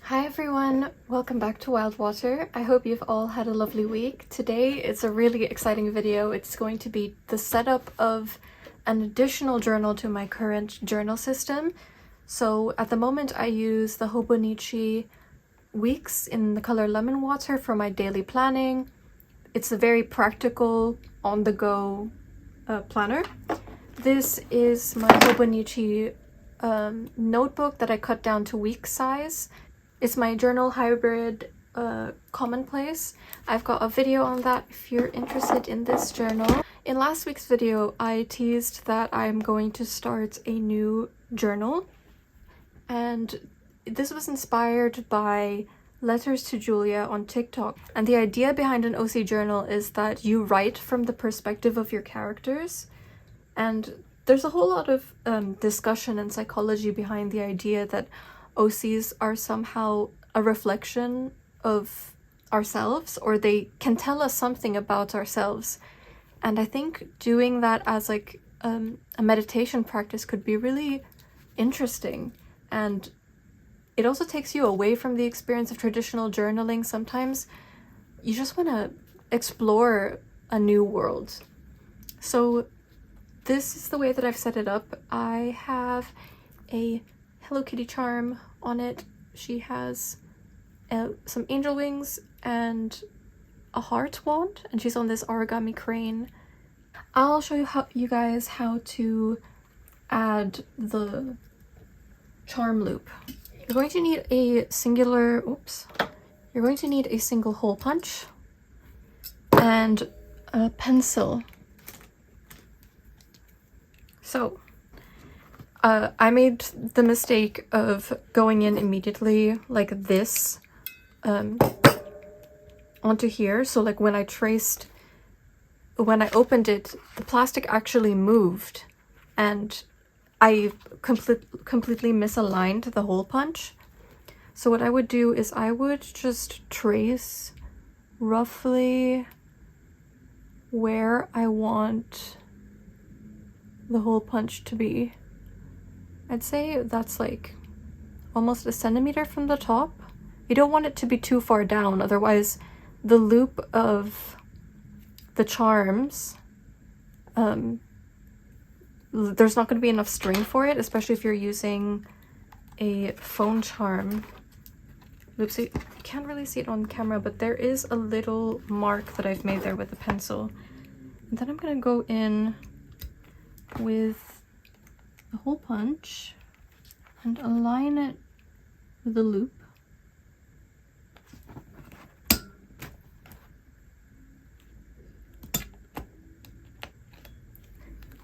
Hi everyone, welcome back to Wild Water. I hope you've all had a lovely week. Today it's a really exciting video. It's going to be the setup of an additional journal to my current journal system. So at the moment I use the Hobonichi Weeks in the color Lemon Water for my daily planning. It's a very practical, on-the-go planner. This is my Hobonichi notebook that I cut down to week size. It's my journal hybrid commonplace. I've got a video on that if you're interested in this journal. In last week's video, I teased that I'm going to start a new journal. And this was inspired by Letters to Julia on TikTok. And the idea behind an OC journal is that you write from the perspective of your characters. And there's a whole lot of discussion and psychology behind the idea that OCs are somehow a reflection of ourselves, or they can tell us something about ourselves. And I think doing that as like a meditation practice could be really interesting. And it also takes you away from the experience of traditional journaling. Sometimes you just want to explore a new world. So this is the way that I've set it up. I have a Hello Kitty charm on it. She has some angel wings and a heart wand, and she's on this origami crane. I'll show you guys how to add the charm loop. You're going to need a single hole punch and a pencil. So I made the mistake of going in immediately like this onto here. So like when I opened it, the plastic actually moved and I completely misaligned the hole punch. So what I would do is I would just trace roughly where I want the hole punch to be. I'd say that's like almost a centimeter from the top. You don't want it to be too far down, otherwise the loop of the charms, there's not going to be enough string for it, especially if you're using a phone charm. Oops, you can't really see it on camera, but there is a little mark that I've made there with a pencil. And then I'm going to go in with the hole punch and align it with the loop.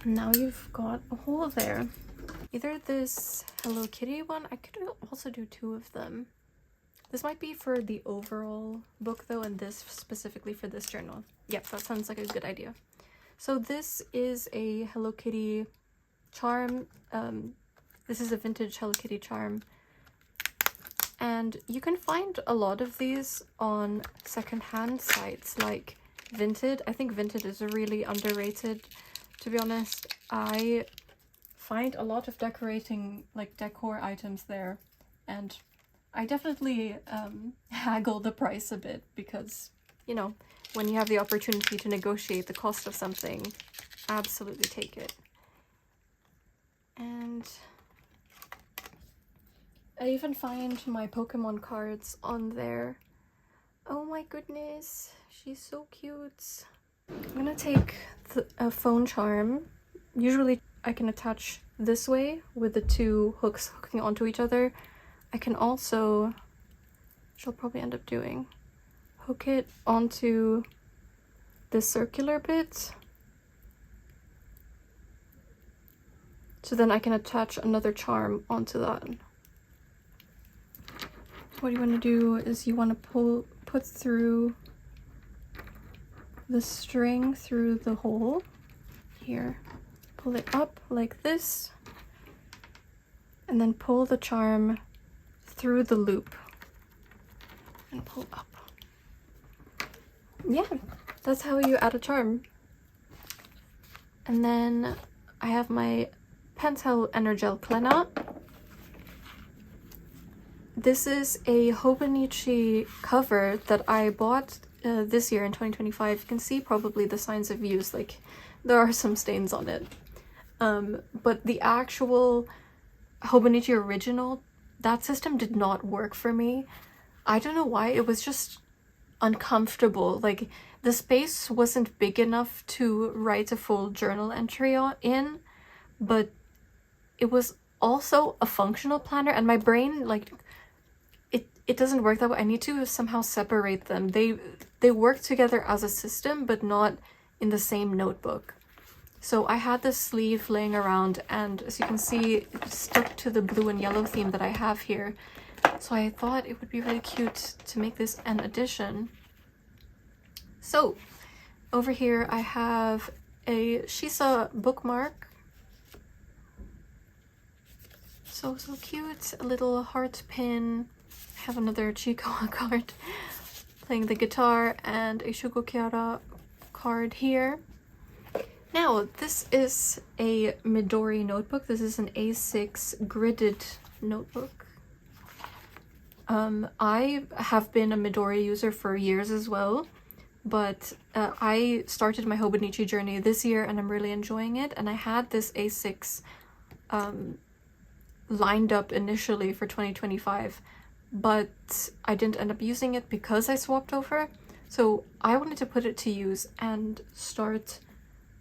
Now you've got a hole there. Either this Hello Kitty one, I could also do two of them. This might be for the overall book though, and this specifically for this journal. Yep, that sounds like a good idea. So this is a Hello Kitty charm. This is a vintage Hello Kitty charm, and you can find a lot of these on secondhand sites like Vinted. I think Vinted is really underrated, to be honest. I find a lot of decor items there, and I definitely haggle the price a bit because, you know, when you have the opportunity to negotiate the cost of something, absolutely take it. And I even find my Pokemon cards on there. Oh my goodness, she's so cute. I'm gonna take a phone charm. Usually I can attach this way with the two hooks hooking onto each other. I can also, which I'll probably end up doing, hook it onto this circular bit. So then I can attach another charm onto that. What you want to do is you want to put through the string through the hole here. Pull it up like this, and then pull the charm through the loop and pull up. Yeah, that's how you add a charm. And then I have my Pentel Energel Clean Out. this is a Hobonichi cover that I bought this year in 2025. You can see probably the signs of use, like there are some stains on it. But the actual Hobonichi original, that system did not work for me. I don't know why, it was just uncomfortable. Like the space wasn't big enough to write a full journal entry in, but it was also a functional planner, and my brain, like, it doesn't work that way. I need to somehow separate them. They work together as a system, but not in the same notebook. So I had this sleeve laying around, and as you can see, it stuck to the blue and yellow theme that I have here. So I thought it would be really cute to make this an addition. So over here I have a Shisa bookmark. So cute. A little heart pin. I have another Chico card playing the guitar, and a Shugo Kiara card here. Now, this is a Midori notebook. This is an A6 gridded notebook. I have been a Midori user for years as well, but I started my Hobonichi journey this year and I'm really enjoying it. And I had this A6 lined up initially for 2025, but I didn't end up using it because I swapped over. So I wanted to put it to use and start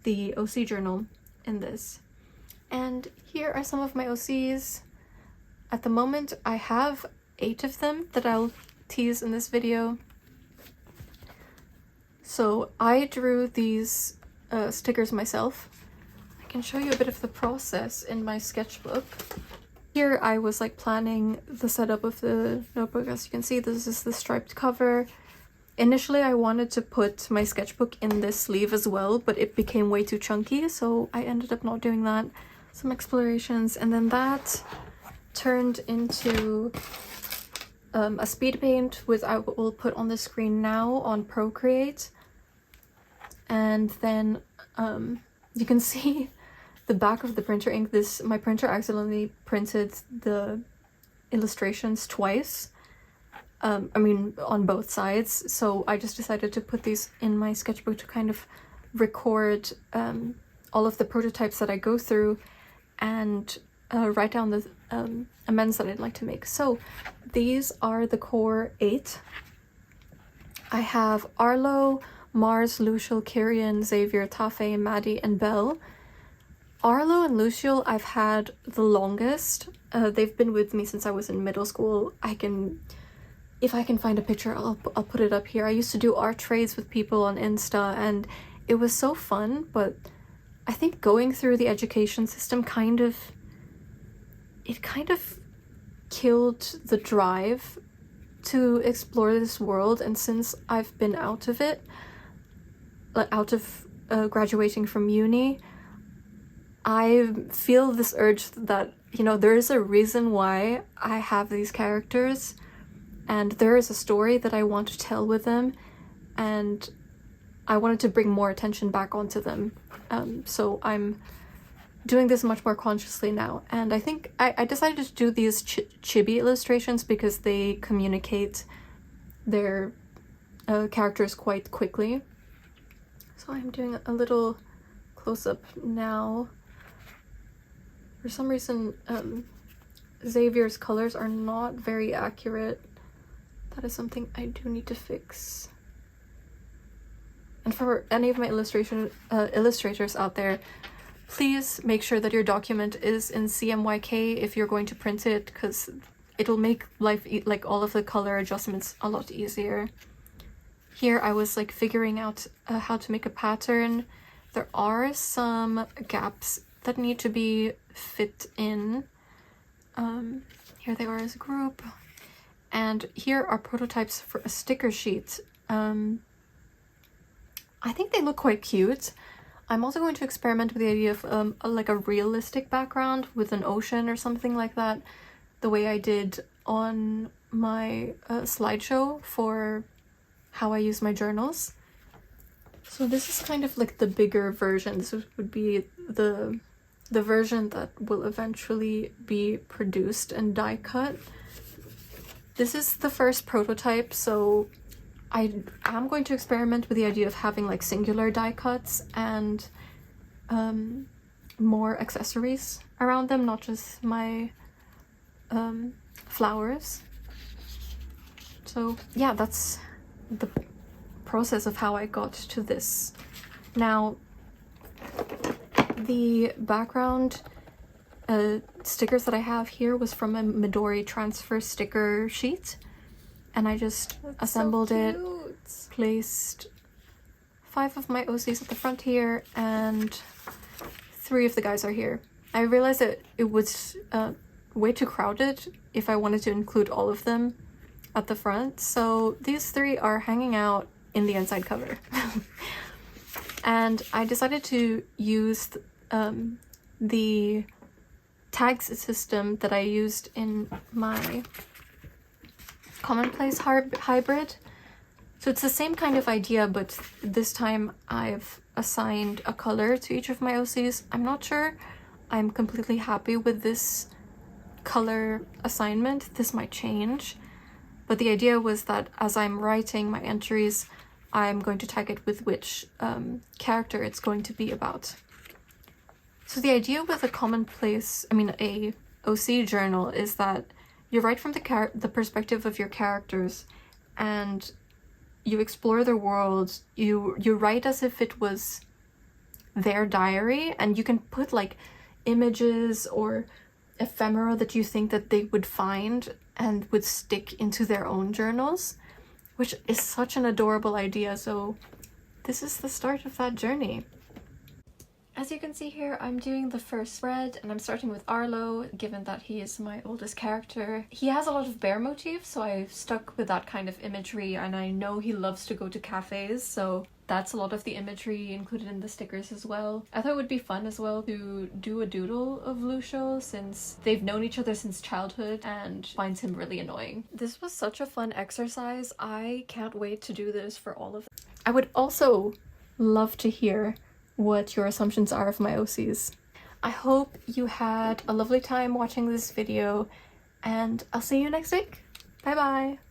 the OC journal in this. And here are some of my OCs. At the moment I have 8 of them that I'll tease in this video. So I drew these stickers myself. I can show you a bit of the process in my sketchbook. Here I was like planning the setup of the notebook. As you can see, this is the striped cover. Initially I wanted to put my sketchbook in this sleeve as well, but it became way too chunky, so I ended up not doing that. Some explorations, and then that turned into a speed paint, which I will put on the screen now on Procreate. And then you can see the back of the printer ink. My printer accidentally printed the illustrations twice. I mean, on both sides. So I just decided to put these in my sketchbook to kind of record all of the prototypes that I go through and write down the amends that I'd like to make. So these are the core 8. I have Arlo, Mars, Lucial, Kyrian, Xavier, Tafe, Maddie, and Belle. Arlo and Lucial I've had the longest. They've been with me since I was in middle school. If I can find a picture, I'll put it up here. I used to do art trades with people on Insta, and it was so fun, but I think going through the education system kind of killed the drive to explore this world. And since I've been out of it, like out of graduating from uni, I feel this urge that, you know, there is a reason why I have these characters, and there is a story that I want to tell with them, and I wanted to bring more attention back onto them. So I'm doing this much more consciously now, and I think I decided to do these chibi illustrations because they communicate their characters quite quickly. So I'm doing a little close-up now. For some reason, Xavier's colors are not very accurate. That is something I do need to fix. And for any of my illustrators out there, please make sure that your document is in CMYK if you're going to print it, because it'll make life, like all of the color adjustments, a lot easier. Here I was like figuring out how to make a pattern. There are some gaps that need to be fit in. Here they are as a group. And here are prototypes for a sticker sheet. I think they look quite cute. I'm also going to experiment with the idea of like a realistic background with an ocean or something like that, the way I did on my slideshow for how I use my journals. So this is kind of like the bigger version. This would be the version that will eventually be produced and die cut. This is the first prototype, so I am going to experiment with the idea of having like singular die cuts and more accessories around them, not just my flowers. So yeah, that's the process of how I got to this. Now, the background stickers that I have here was from a Midori transfer sticker sheet, and I just assembled it, placed 5 of my OCs at the front here, and 3 of the guys are here. I realized that it was way too crowded if I wanted to include all of them at the front, so these 3 are hanging out in the inside cover. And I decided to use the tags system that I used in my commonplace hybrid. So it's the same kind of idea, but this time I've assigned a color to each of my OCs. I'm not sure I'm completely happy with this color assignment. This might change, but the idea was that as I'm writing my entries, I'm going to tag it with which character it's going to be about. So the idea with a a OC journal is that you write from the perspective of your characters, and you explore the world. You write as if it was their diary, and you can put like images or ephemera that you think that they would find and would stick into their own journals, which is such an adorable idea. So this is the start of that journey. As you can see here, I'm doing the first spread, and I'm starting with Arlo, given that he is my oldest character. He has a lot of bear motifs, so I've stuck with that kind of imagery, and I know he loves to go to cafes, so that's a lot of the imagery included in the stickers as well. I thought it would be fun as well to do a doodle of Lucio, since they've known each other since childhood and finds him really annoying. This was such a fun exercise. I can't wait to do this for all of them. I would also love to hear what your assumptions are of my OCs. I hope you had a lovely time watching this video, and I'll see you next week. Bye bye!